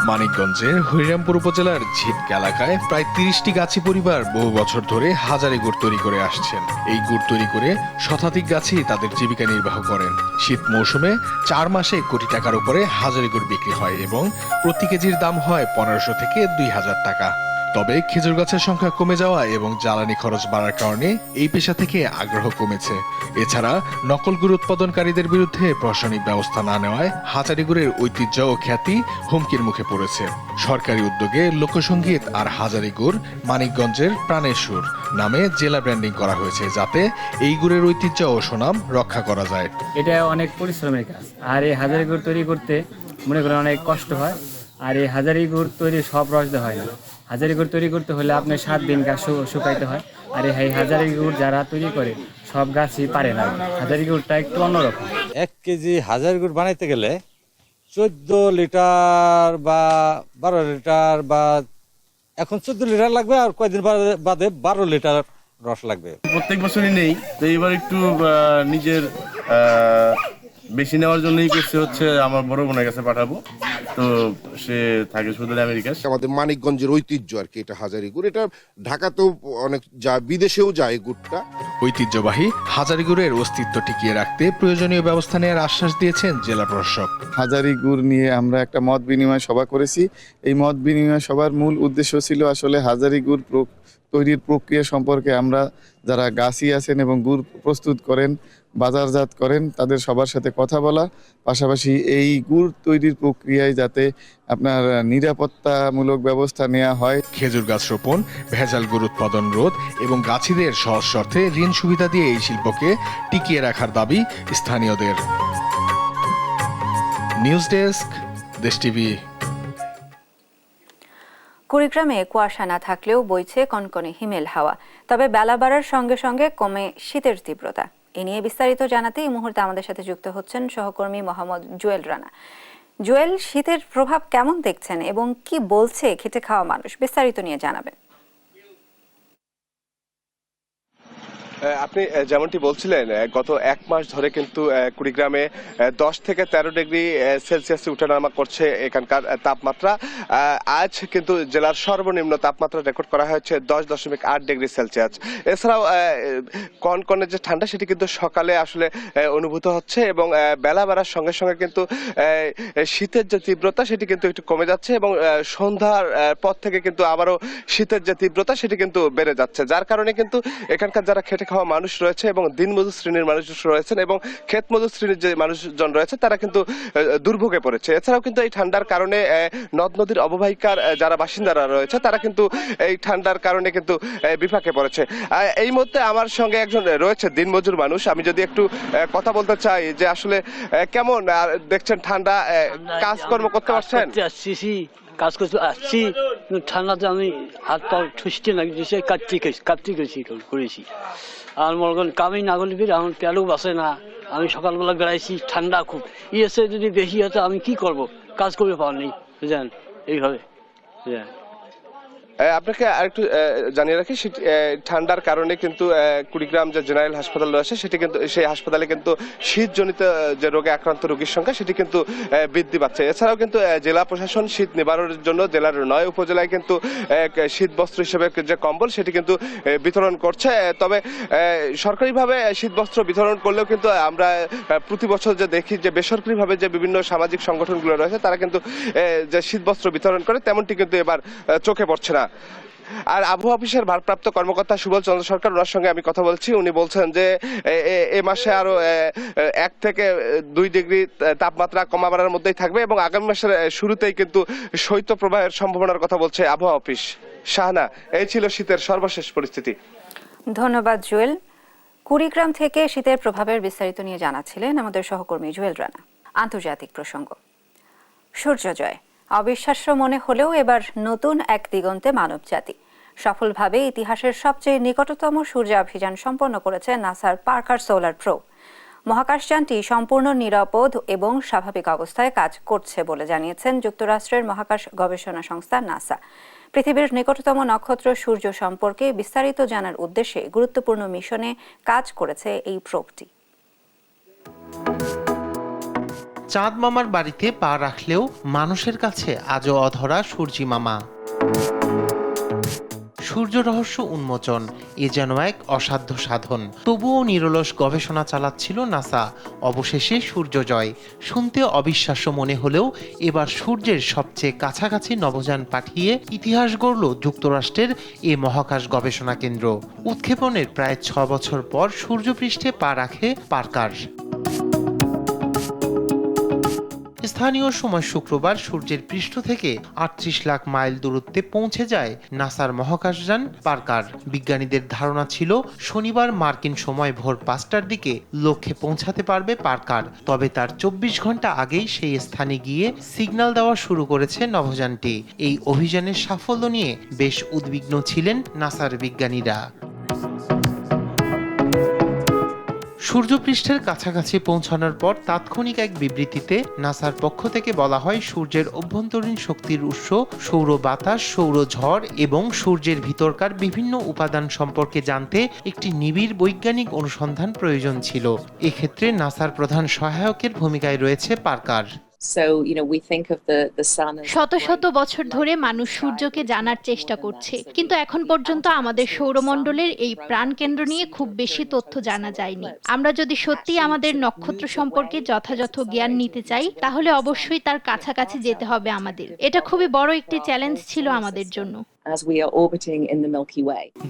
Speaker 11: মানিকগঞ্জের হরিরামপুর উপজেলার ঝিটকা এলাকায় প্রায় 30টি গাছি পরিবার বহু বছর ধরে হাজারি গুড় তৈরি করে আসছেন। এই গুড় তৈরি করে শতাধিক গাছি তাদের জীবিকা নির্বাহ করেন। শীত মৌসুমে 4 মাসে কোটি টাকার উপরে হাজারি গুড় বিক্রি হয় এবং প্রতি কেজির দাম হয় 1500 থেকে 2000 টাকা। তবে খেজুর গাছের সংখ্যা কমে যাওয়া এবং জ্বালানি খরচ বাড়ার কারণে এই পেশা থেকে আগ্রহ কমেছে। এছাড়া নকল গুড় উৎপাদনকারীদের বিরুদ্ধে প্রশাসনিক ব্যবস্থা না নেওয়ায় হাজারি গুড়ের ঐতিহ্য ও খ্যাতি হুমকির মুখে পড়েছে। সরকারি উদ্যোগে লোকসঙ্গীত আর হাজারি গুড় মানিকগঞ্জের প্রাণের সুর নামে জেলা ব্র্যান্ডিং করা হয়েছে, যাতে এই গুড়ের ঐতিহ্য ও সুনাম রক্ষা করা যায়।
Speaker 7: এটা অনেক পরিশ্রমের কাজ, আর এই হাজারি গুড় তৈরি করতে মনে করেন অনেক কষ্ট হয়। আর এই হাজারি গুড় তৈরি সব রস দেওয়া হয় না। হাজারি গুড় তৈরি করতে হলে আপনার 7 দিন গাছ শুকাইতে হয়। আর এই হাজারি গুড় যারা তৈরি করে সব গাছই পারে না। হাজারি গুড়টা একটু অন্যরকম।
Speaker 23: 1 কেজি হাজারি গুড় বানাইতে গেলে 14 লিটার বা 12 লিটার বা এখন 14 লিটার লাগবে, আর কয়েকদিন বাদে 12 লিটার
Speaker 2: রস লাগবে।
Speaker 12: প্রত্যেক বছরই নেই, তো এবার একটু নিজের বেশি নেওয়ার জন্যই করছে হচ্ছে আমার বড় বোনের কাছে পাঠাবো, তো সে থাকে শুধু আমেরিকা।
Speaker 13: আমাদের মানিকগঞ্জের ঐতিহ্য আর কি, এটা হাজারি গুড়, এটা ঢাকাতেও অনেক যায়, বিদেশেও যায় গুড়টা।
Speaker 11: ঐতিহ্যবাহী হাজারি গুড়ের অস্তিত্ব টিকিয়ে রাখতে প্রয়োজনীয় ব্যবস্থা নেওয়ার আশ্বাস দিয়েছেন জেলা প্রশাসক।
Speaker 14: হাজারি গুড় নিয়ে আমরা একটা মত বিনিময় সভা করেছি। এই মত বিনিময় সভার মূল উদ্দেশ্য ছিল আসলে হাজারি গুড় তৈরির প্রক্রিয়া সম্পর্কে আমরা যারা গাছি আছেন এবং গুড় প্রস্তুত করেন, বাজারজাত করেন, তাদের সবার সাথে কথা বলা, পাশাপাশি এই গুড় তৈরির প্রক্রিয়ায় যাতে আপনার নিরাপত্তামূলক ব্যবস্থা নেওয়া হয়।
Speaker 11: খেজুর গাছ রোপণ, ভেজাল গুড় উৎপাদন রোধ এবং গাছিদের সহজ শর্তে ঋণ সুবিধা দিয়ে এই শিল্পকে টিকিয়ে রাখার দাবি স্থানীয়দের। নিউজ ডেস্ক, দেশ টিভি।
Speaker 1: কুড়িগ্রামে কুয়াশা না থাকলেও বইছে কনকনে হিমেল হাওয়া, তবে বেলা বাড়ার সঙ্গে সঙ্গে কমে শীতের তীব্রতা। এ নিয়ে বিস্তারিত জানাতে এই মুহূর্তে আমাদের সাথে যুক্ত হচ্ছেন সহকর্মী মোহাম্মদ জুয়েল রানা। জুয়েল, শীতের প্রভাব কেমন দেখছেন এবং কি বলছে খেটে খাওয়া মানুষ, বিস্তারিত নিয়ে জানাবেন।
Speaker 15: আপনি যেমনটি বলছিলেন, গত এক মাস ধরে কিন্তু কুড়িগ্রামে 10 থেকে 13 ডিগ্রি সেলসিয়াসে উঠানামা করছে এখানকার তাপমাত্রা। আজ কিন্তু জেলার সর্বনিম্ন তাপমাত্রা রেকর্ড করা হয়েছে 10.8 ডিগ্রি সেলসিয়াস। এছাড়াও কনকনে যে ঠান্ডা সেটি কিন্তু সকালে আসলে অনুভূত হচ্ছে এবং বেলা বাড়ার সঙ্গে সঙ্গে কিন্তু শীতের যে তীব্রতা সেটি কিন্তু একটু কমে যাচ্ছে এবং সন্ধ্যার পর থেকে কিন্তু আবারও শীতের যে তীব্রতা সেটি কিন্তু বেড়ে যাচ্ছে, যার কারণে কিন্তু এখানকার যারা খেটে খাওয়া মানুষ রয়েছে এবং দিনমজুর শ্রেণীর মানুষ রয়েছেন এবং ক্ষেত মজুর শ্রেণীর যে মানুষজন রয়েছে তারা কিন্তু দুর্ভোগে পড়েছে। এছাড়াও কিন্তু এই ঠান্ডার কারণে নদ নদীর অববাহিকার যারা বাসিন্দারা রয়েছে তারা কিন্তু এই ঠান্ডার কারণে কিন্তু বিপাকে পড়েছে। এই মুহূর্তে আমার সঙ্গে একজন রয়েছে দিনমজুর মানুষ, আমি যদি একটু কথা বলতে চাই যে আসলে কেমন দেখছেন ঠান্ডা, কাজকর্ম করতে পারছেন?
Speaker 16: কাজ করতে আসছি, ঠান্ডাতে আমি হাত পা ঠুসতে না দিয়েছি, কাটতে করেছি। আর মনে করেন কামি না করলে এখন পেলেও বাসে না। আমি সকালবেলা বেড়াইছি, ঠান্ডা খুব, এসে যদি বেশি হতো আমি কি করব, কাজ করতে পার নেই, বুঝলেন, এইভাবে।
Speaker 15: আপনাকে আরেকটু জানিয়ে রাখি, ঠান্ডার কারণে কিন্তু কুড়িগ্রাম যে জেনারেল হাসপাতাল রয়েছে সেটি কিন্তু, সেই হাসপাতালে কিন্তু শীতজনিত যে রোগে আক্রান্ত রোগীর সংখ্যা সেটি কিন্তু বৃদ্ধি পাচ্ছে। এছাড়াও কিন্তু জেলা প্রশাসন শীত নিবারণের জন্য জেলার 9 উপজেলায় কিন্তু শীত বস্ত্র হিসেবে যে কম্বল সেটি কিন্তু বিতরণ করছে। তবে সরকারিভাবে শীত বস্ত্র বিতরণ করলেও কিন্তু আমরা প্রতি বছর যে দেখি যে বেসরকারিভাবে যে বিভিন্ন সামাজিক সংগঠনগুলো রয়েছে তারা কিন্তু যে শীত বস্ত্র বিতরণ করে তেমনটি কিন্তু এবার চোখে পড়ছে না। আর আবহাওয়া অফিসের ভারপ্রাপ্ত কর্মকর্তা সুবল চন্দ্র সরকার, ওনার সঙ্গে আমি কথা বলছি, উনি বলছেন যে এ মাসে আরো 1 থেকে 2 ডিগ্রি তাপমাত্রা কমা বাড়ার মধ্যেই থাকবে এবং আগামী মাসের শুরুতেই কিন্তু শৈত্যপ্রবাহের সম্ভাবনার কথা বলছে আবহাওয়া অফিস। শাহানা, এই ছিল শীতের সর্বশেষ পরিস্থিতি।
Speaker 1: ধন্যবাদ জুয়েল। কুড়িগ্রাম থেকে শীতের প্রভাবের বিস্তারিত নিয়ে জানাচ্ছিলেন আমাদের সহকর্মী জুয়েল রানা। আন্তর্জাতিক প্রসঙ্গ, সূর্যোদয় অবিশ্বাস্য মনে হলেও এবার নতুন এক দিগন্তে মানবজাতি সফলভাবে ইতিহাসের সবচেয়ে নিকটতম সূর্যাভিযান সম্পন্ন করেছে নাসার পার্কার সোলার প্রোব। মহাকাশযানটি সম্পূর্ণ নিরাপদ এবং স্বাভাবিক অবস্থায় কাজ করছে বলে জানিয়েছেন যুক্তরাষ্ট্রের মহাকাশ গবেষণা সংস্থা নাসা। পৃথিবীর নিকটতম নক্ষত্র সূর্য সম্পর্কে বিস্তারিত জানার উদ্দেশ্যে গুরুত্বপূর্ণ মিশনে কাজ করেছে এই প্রোবটি।
Speaker 17: চাঁদ মামার বাড়িতে পা রাখলেও মানুষের কাছে আজও অধরা সূর্যি মামা। সূর্য রহস্য উন্মোচন, এ যেন এক অসাধ্য সাধন। তবুও নিরলস গবেষণা চালাচ্ছিল নাসা। অবশেষে সূর্যোজয় শুনতে অবিশ্বাস্য মনে হলেও এবার সূর্যের সবচেয়ে কাছাকাছি নভোযান পাঠিয়ে ইতিহাস গড়ল যুক্তরাষ্ট্রের এ মহাকাশ গবেষণা কেন্দ্র। উৎক্ষেপণের প্রায় 6 বছর পর সূর্যপৃষ্ঠে পা রাখে পার্কার। স্থানীয় সময় শুক্রবার সূর্যের পৃষ্ঠ থেকে 38 লাখ মাইল দূরত্বে পৌঁছে যায় নাসার মহাকাশযান পার্কার। বিজ্ঞানীদের ধারণা ছিল শনিবার মার্কিন সময় ভোর 5টার দিকে লক্ষ্যে পৌঁছাতে পারবে পার্কার। তবে তার 24 ঘন্টা আগেই সেই স্থানে গিয়ে সিগন্যাল দেওয়া শুরু করেছে নভোযানটি। এই অভিযানের সাফল্য নিয়ে বেশ উদ্বিগ্ন ছিলেন নাসার বিজ্ঞানীরা। সূর্যপৃষ্ঠের কাছাকাছি পৌঁছানোর পর তাৎক্ষণিক এক বিবৃতিতে নাসার পক্ষ থেকে বলা হয়, সূর্যের অভ্যন্তরীণ শক্তির উৎস, সৌর বাতাস, সৌর ঝড় এবং সূর্যের ভিতরকার বিভিন্ন উপাদান সম্পর্কে জানতে একটি নিবিড় বৈজ্ঞানিক অনুসন্ধান প্রয়োজন ছিল। এক্ষেত্রে নাসার প্রধান সহায়কের ভূমিকায় রয়েছে পার্কার।
Speaker 28: শত শত বছর ধরে মানুষ সূর্যকে জানার চেষ্টা করছে, কিন্তু এখন পর্যন্ত আমাদের সৌরমণ্ডলের এই প্রাণকেন্দ্র নিয়ে খুব বেশি তথ্য জানা যায়নি। আমরা যদি সত্যি আমাদের নক্ষত্র সম্পর্কে যথাযথ জ্ঞান নিতে চাই, তাহলে অবশ্যই তার কাছাকাছি যেতে হবে আমাদের। এটা খুবই বড় একটি চ্যালেঞ্জ ছিল আমাদের জন্য।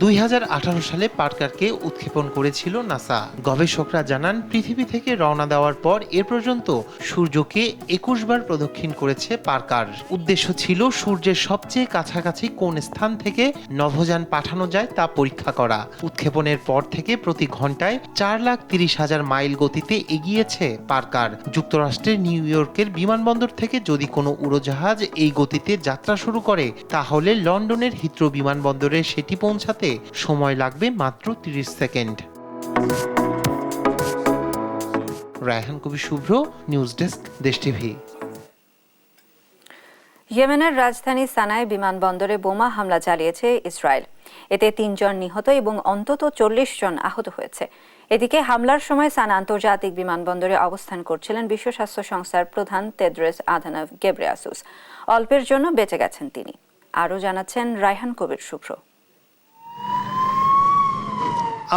Speaker 17: 2018 সালে পার্কারকে উৎক্ষেপণ করেছিল নাসা। গবেষকরা জানান, পৃথিবী থেকে রওনা দেওয়ার পর এ পর্যন্ত সূর্যকে 21 বার প্রদক্ষিণ করেছে পার্কার। উদ্দেশ্য ছিল সূর্যের সবচেয়ে কাছাকাছি কোন স্থান থেকে নভোযান পাঠানো যায় তা পরীক্ষা করা। উৎক্ষেপণের পর থেকে প্রতি ঘন্টায় 4,30,000 মাইল গতিতে এগিয়েছে পার্কার। যুক্তরাষ্ট্রের নিউ ইয়র্কের বিমানবন্দর থেকে যদি কোনো উড়োজাহাজ এই গতিতে যাত্রা শুরু করে, তাহলে লন্ডনের হিথ্রো বিমানবন্দরে সেটি পৌঁছাতে সময় লাগবে মাত্র 30 সেকেন্ড। রায়হান কবির শুভ্র, নিউজ ডেস্ক, দেশ টিভি।
Speaker 1: ইয়েমেনের রাজধানী সানায় বিমানবন্দরে বোমা হামলা চালিয়েছে ইসরায়েল। এতে 3 জন নিহত এবং অন্তত 40 জন আহত হয়েছে। এদিকে হামলার সময় সানা আন্তর্জাতিক বিমানবন্দরে অবস্থান করছিলেন বিশ্ব স্বাস্থ্য সংস্থার প্রধান তেদ্রোস আধানম গেব্রেয়াসুস। অল্পের জন্য বেঁচে গেছেন তিনি। আরও জানাচ্ছেন রায়হান কবির শুভ্র।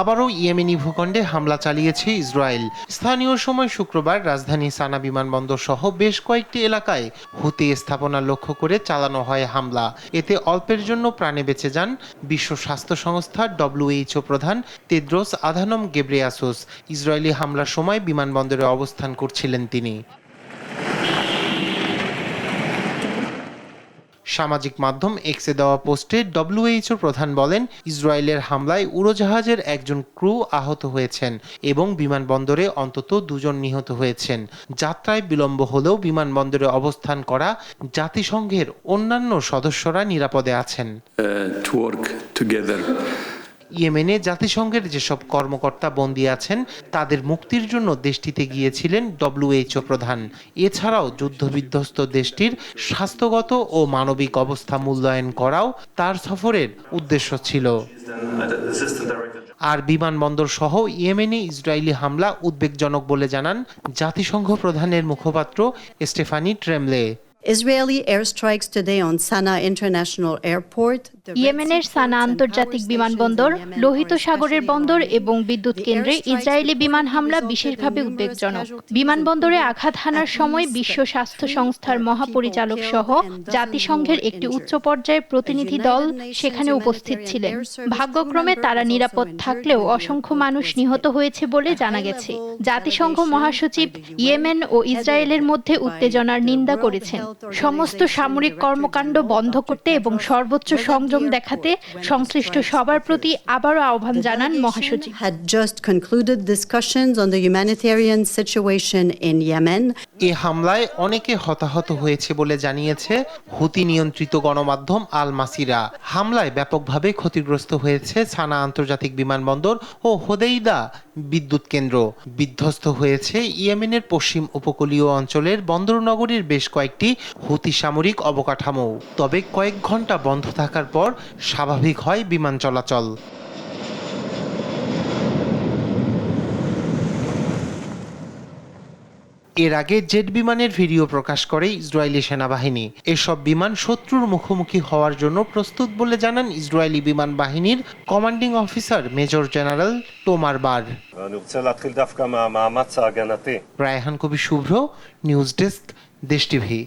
Speaker 17: আবারও ইয়েমেনি ভূখণ্ডে হামলা চালিয়েছে ইসরায়েল। স্থানীয় সময় শুক্রবার রাজধানী সানা বিমানবন্দর সহ বেশ কয়েকটি এলাকায় হুতি স্থাপনা লক্ষ্য করে চালানো হয় হামলা। এতে অল্পের জন্য প্রাণে বেঁচে যান বিশ্ব স্বাস্থ্য সংস্থার WHO প্রধান তেদ্রোস আধানম গেব্রেয়াসুস। ইসরায়েলি হামলার সময় বিমানবন্দরে অবস্থান করছিলেন তিনি। সামাজিক মাধ্যম এক্সে দেওয়া পোস্টে WHO প্রধান বলেন, ইসরায়েলের হামলায় উড়োজাহাজের একজন ক্রু আহত হয়েছেন এবং বিমানবন্দরে অন্তত 2 জন নিহত হয়েছেন। যাত্রায় বিলম্ব হলেও বিমানবন্দরে অবস্থান করা জাতিসংঘের অন্যান্য সদস্যরা নিরাপদে আছেন। ইয়েমেনে জাতিসংঘের যেসব কর্মকর্তা বন্দী আছেন তাদের মুক্তির জন্য দেশটিতে গিয়েছিলেন WHO প্রধান। এছাড়াও যুদ্ধবিধ্বস্ত দেশটির স্বাস্থ্যগত ও মানবিক অবস্থা মূল্যায়ন করাও তার সফরের উদ্দেশ্য ছিল। আর বিমানবন্দর সহ ইয়েমেনে ইসরায়েলি হামলা উদ্বেগজনক বলে জানান জাতিসংঘ প্রধানের মুখপাত্র Stephanie ট্রেমলে।
Speaker 2: Israeli airstrikes today on Sana'a International Airport.
Speaker 28: ইয়েমেনের সানা আন্তর্জাতিক বিমানবন্দর, লোহিত সাগরের বন্দর এবং বিদ্যুৎ কেন্দ্রে ইসরায়েলি বিমান হামলা বিশেষভাবে উদ্বেগজনক। বিমানবন্দরে আঘাত হানার সময় বিশ্ব স্বাস্থ্য সংস্থার মহাপরিচালক সহ জাতিসংঘের একটি উচ্চ পর্যায়ের প্রতিনিধি দল সেখানে উপস্থিত ছিলেন। ভাগ্যক্রমে তারা নিরাপদ থাকলেও অসংখ্য মানুষ নিহত হয়েছে বলে জানা গেছে। জাতিসংঘ মহাসচিব ইয়েমেন ও ইসরায়েলের মধ্যে উত্তেজনার নিন্দা করেছেন। সমস্ত সামরিক কর্মকাণ্ড বন্ধ করতে এবং সর্বোচ্চ সংযম দেখাতে সংশ্লিষ্ট সবার প্রতি আবারও আহ্বান জানান মহাসচিব।
Speaker 2: Had just concluded discussions on the humanitarian situation in Yemen.
Speaker 17: এই হামলায় অনেকে হতাহত হয়েছে বলে জানিয়েছে হুতি নিয়ন্ত্রিত গণমাধ্যম আল মাসিরা। হামলায় ব্যাপকভাবে ক্ষতিগ্রস্ত হয়েছে সানা আন্তর্জাতিক বিমানবন্দর ও হোদেইদা বিদ্যুৎ কেন্দ্র। বিধ্বস্ত হয়েছে ইয়েমেনের পশ্চিম উপকূলীয় অঞ্চলের বন্দর নগরীর বেশ কয়েকটি হুতি সামরিক অবকাঠামো। তবে কয়েক ঘন্টা বন্ধ থাকার পর স্বাভাবিক হয় বিমান চলাচল। এর আগে জেট বিমানের ভিডিও প্রকাশ করে ইসরায়েলি সেনাবাহিনী। এসব বিমান শত্রুর মুখোমুখি হওয়ার জন্য প্রস্তুত বলে জানান ইসরায়েলি বিমান বাহিনীর কমান্ডিং অফিসার মেজর জেনারেল তোমার বার। রায়হান কবির শুভ্র, নিউজ ডেস্ক, দেশ টিভি।